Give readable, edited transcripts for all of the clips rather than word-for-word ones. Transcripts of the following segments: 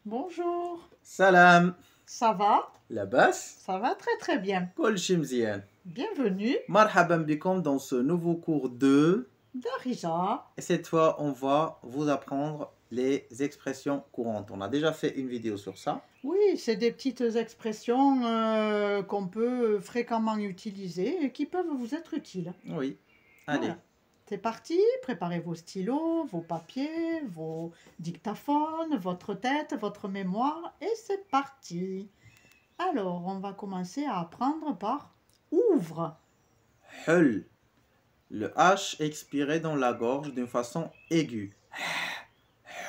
Bonjour, Salam, ça va? labas, Ça va très très bien. kol shimzian. Bienvenue, Marhaban bikom dans ce nouveau cours 2. Darija. Et cette fois, on va vous apprendre les expressions courantes. On a déjà fait une vidéo sur ça. Oui, c'est des petites expressions qu'on peut fréquemment utiliser et qui peuvent vous être utiles. Oui, allez. Voilà. C'est parti, préparez vos stylos, vos papiers, vos dictaphones, votre tête, votre mémoire et c'est parti. Alors, on va commencer à apprendre par ouvre. Hul. Le H expiré dans la gorge d'une façon aiguë.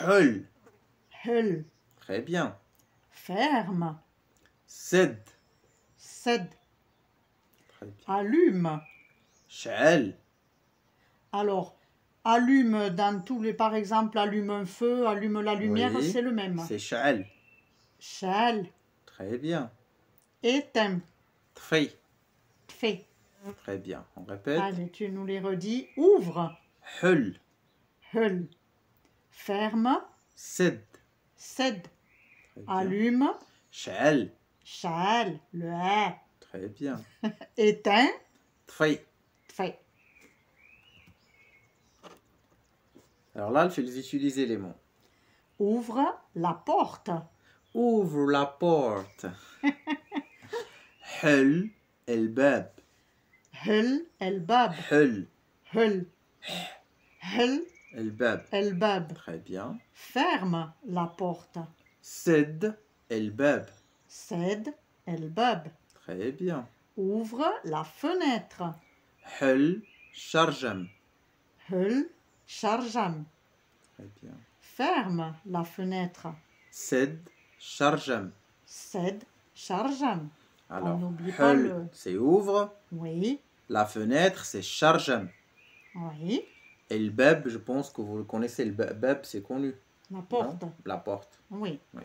Hul. Hul. Très bien. Ferme. Sed. Cède. Très bien. Allume. Sha'al. Alors, allume dans tous les, par exemple, allume un feu, allume la lumière, Oui, c'est le même. c'est sha'al. Shal. Très bien. Éteint. Tfi. Fait. Très bien. On répète. Allez, tu nous les redis. Ouvre. Hul. Hul. Ferme. Sed. Cède. Très bien. Allume. Sha'al. Chal. Le A. Très bien. Éteint. Tfi. Fait. Alors là, il faut utiliser les mots. Ouvre la porte. Ouvre la porte. Hul el bab. Hul el bab. Hul Hul. Hul el bab. el bab. Très bien. Ferme la porte. Sed el bab. Cède el bab. Très bien. Ouvre la fenêtre. Hul sharjam. Hul sharjam. Très bien. Ferme la fenêtre. Sed sharjam. Cède sharjam. Alors, On n'oublie pas hul, le... c'est ouvre. Oui, La fenêtre, c'est sharjam. oui, Et le bab, je pense que vous le connaissez. Le bab, c'est connu. la porte. Non? La porte. Oui. Oui.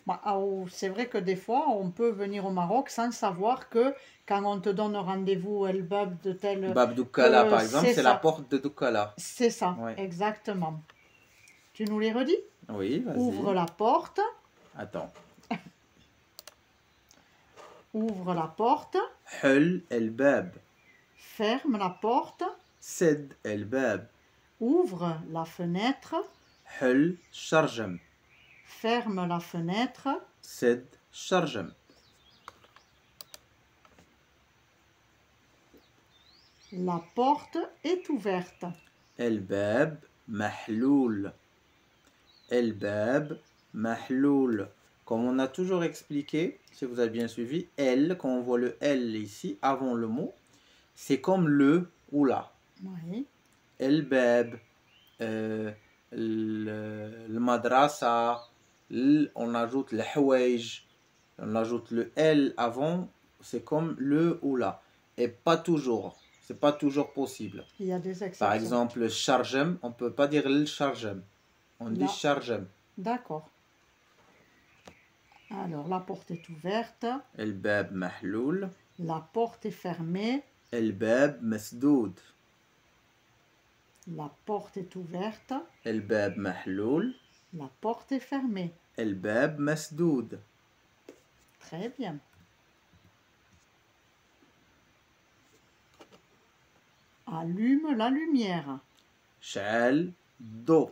Bah, c'est vrai que des fois, on peut venir au Maroc sans savoir que quand on te donne rendez-vous El Bab de tel... Bab Doukala, par exemple, c'est c'est la ça. porte de Doukala. C'est ça, Ouais. exactement. Tu nous les redis? Oui, vas-y. Ouvre la porte. Attends. Ouvre la porte. Hul el bab. Ferme la porte. Sed el bab. Ouvre la fenêtre. Hul sharjam. Ferme la fenêtre. Sed sharjam. La porte est ouverte. El bab mahloul. El bab mahloul. Comme on a toujours expliqué, si vous avez bien suivi, el, quand on voit le L ici, avant le mot, c'est comme le ou la. Oui. El bab, le madrasa, on ajoute le hawaj, on ajoute le L avant, c'est comme le ou la. Et pas toujours, c'est pas toujours possible. Il y a des exceptions. Par exemple, le charjem, on ne peut pas dire le charjem, on dit Là. charjem. D'accord. Alors, la porte est ouverte. El bab mahloul. La porte est fermée. El bab masdoud. La porte est ouverte. El bab mahloul. La porte est fermée. El bab masdoud. Très bien. Allume la lumière. Sha'al do.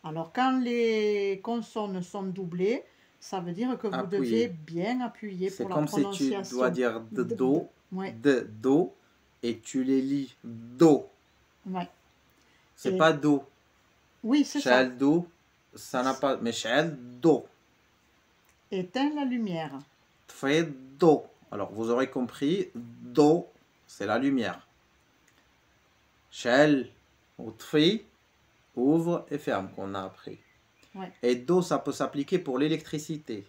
Alors, quand les consonnes sont doublées, ça veut dire que vous Appuyer. deviez bien appuyer C'est pour la comme si tu prononciation. dois dire de do, Ouais, de do, et tu les lis do. ouais. C'est Et- pas do. Oui, c'est ça. Sha'al do, ça n'a pas. Mais sha'al do. Éteins la lumière. Tfay do. Alors vous aurez compris, do, c'est la lumière. Sha'al ou tfi, ouvre et ferme qu'on a appris. Ouais. Et do, ça peut s'appliquer pour l'électricité.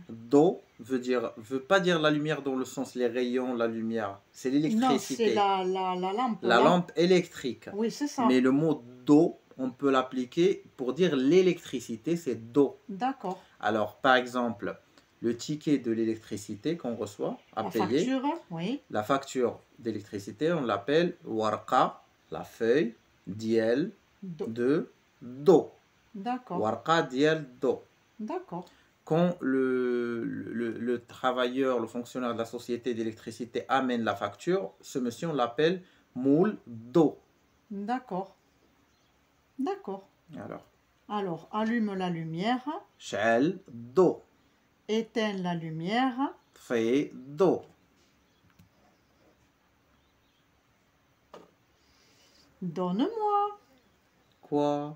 Do veut pas dire la lumière dans le sens les rayons, la lumière. C'est Non, l'électricité. c'est la lampe. La lampe électrique. Oui, c'est ça. Mais le mot do, on peut l'appliquer pour dire l'électricité, c'est do. D'accord. Alors, par exemple, le ticket de l'électricité qu'on reçoit à La payer, facture, oui. la facture d'électricité, on l'appelle warqa, la feuille, diel, Do. de do. D'accord. Warqa ديال الضوء. D'accord. Quand le travailleur, le fonctionnaire de la société d'électricité amène la facture, ce monsieur, on l'appelle moule d'eau. D'accord. D'accord. Alors, Alors, allume la lumière, شعل d'eau, éteins la lumière, طفي d'eau. donne-moi. Quoi?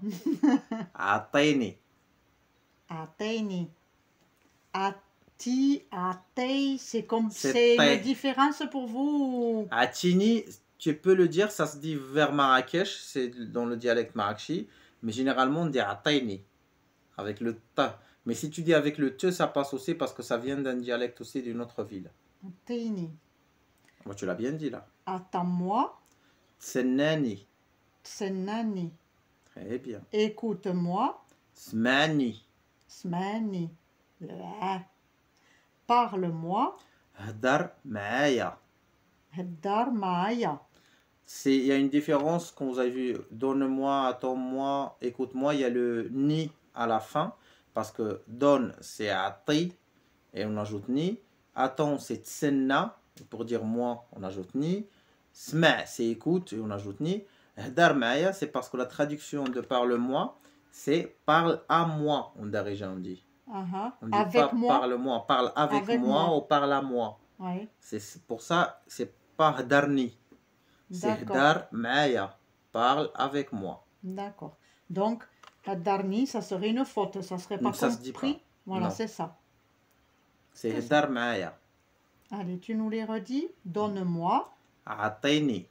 أعطيني. Atteini. Ati, atei, c'est comme C'est c'est une tay. différence pour vous. Atini, tu peux le dire, ça se dit vers Marrakech, c'est dans le dialecte marrakchi, mais généralement on dit Ataini, avec le ta. Mais si tu dis avec le te, ça passe aussi parce que ça vient d'un dialecte aussi d'une autre ville. Atteini. Moi, tu l'as bien dit là. Attends-moi. Tsennani. Tsennani. Très bien. Écoute-moi. Smani. Smani. Le a. Parle-moi. Hdar maaya. Haddar maaya. Il y a une différence quand vous avez vu donne-moi, attends-moi, écoute-moi, il y a le ni à la fin parce que donne c'est ati et on ajoute ni, attends c'est tsenna pour dire moi on ajoute ni, sma c'est écoute et on ajoute ni, hdar maaya c'est parce que la traduction de parle-moi c'est parle à moi on dit. On dit Avec pas moi. parle-moi, parle avec moi moi. ou parle à moi. Oui. C'est pour ça c'est pas hdarni. C'est Hdar Maya, parle avec moi. D'accord. Donc, Haddarni, ça serait une faute, ça serait pas Ça compris. se dit pas. Voilà, Non. c'est ça. C'est Hdar Maya. Allez, tu nous les redis. Donne-moi. Atayni.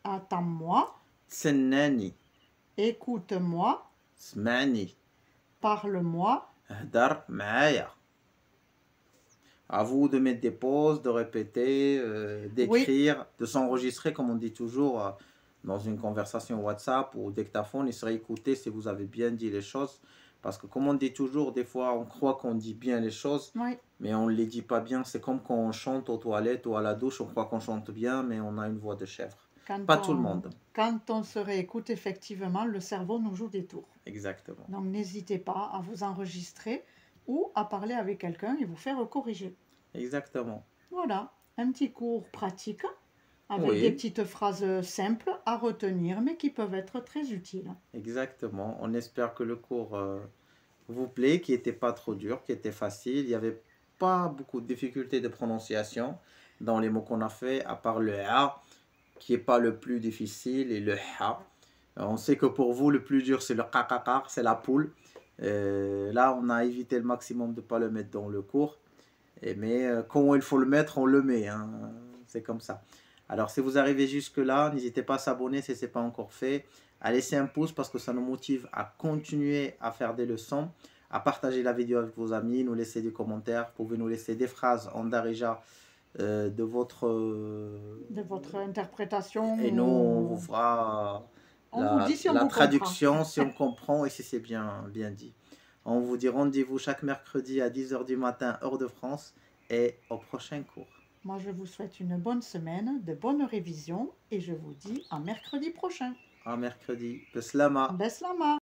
Attends-moi. Tsennani. Écoute-moi. Smani. Parle-moi. Hdar Maya. À vous de mettre des pauses, de répéter, d'écrire, oui, de s'enregistrer, comme on dit toujours, dans une conversation WhatsApp ou dictaphone. Il serait écouté si vous avez bien dit les choses. Parce que comme on dit toujours, des fois, on croit qu'on dit bien les choses, oui, mais on ne les dit pas bien. C'est comme quand on chante aux toilettes ou à la douche, on croit qu'on chante bien, mais on a une voix de chèvre. Pas tout le monde. Quand on se réécoute, effectivement, le cerveau nous joue des tours. Exactement. Donc, n'hésitez pas à vous enregistrer ou à parler avec quelqu'un et vous faire corriger. Exactement. Voilà, un petit cours pratique avec des petites phrases simples à retenir, mais qui peuvent être très utiles. Exactement. On espère que le cours vous plaît, qui n'était pas trop dur, qui était facile. Il n'y avait pas beaucoup de difficultés de prononciation dans les mots qu'on a fait, à part le A, qui n'est pas le plus difficile, et le Ha. On sait que pour vous, le plus dur, c'est le kakakar, c'est la poule. Là, on a évité le maximum de ne pas le mettre dans le cours. Mais quand il faut le mettre, on le met. Hein. C'est comme ça. Alors, si vous arrivez jusque-là, n'hésitez pas à s'abonner si ce n'est pas encore fait. À laisser un pouce parce que ça nous motive à continuer à faire des leçons. À partager la vidéo avec vos amis, nous laisser des commentaires. Vous pouvez nous laisser des phrases en darija de votre interprétation. Et nous, on vous fera la traduction si on comprend et si c'est bien dit. On vous dit rendez-vous chaque mercredi à 10 h du matin, heure de France, et au prochain cours. Moi, je vous souhaite une bonne semaine, de bonnes révisions, et je vous dis à mercredi prochain. À mercredi. Beslama. Beslama.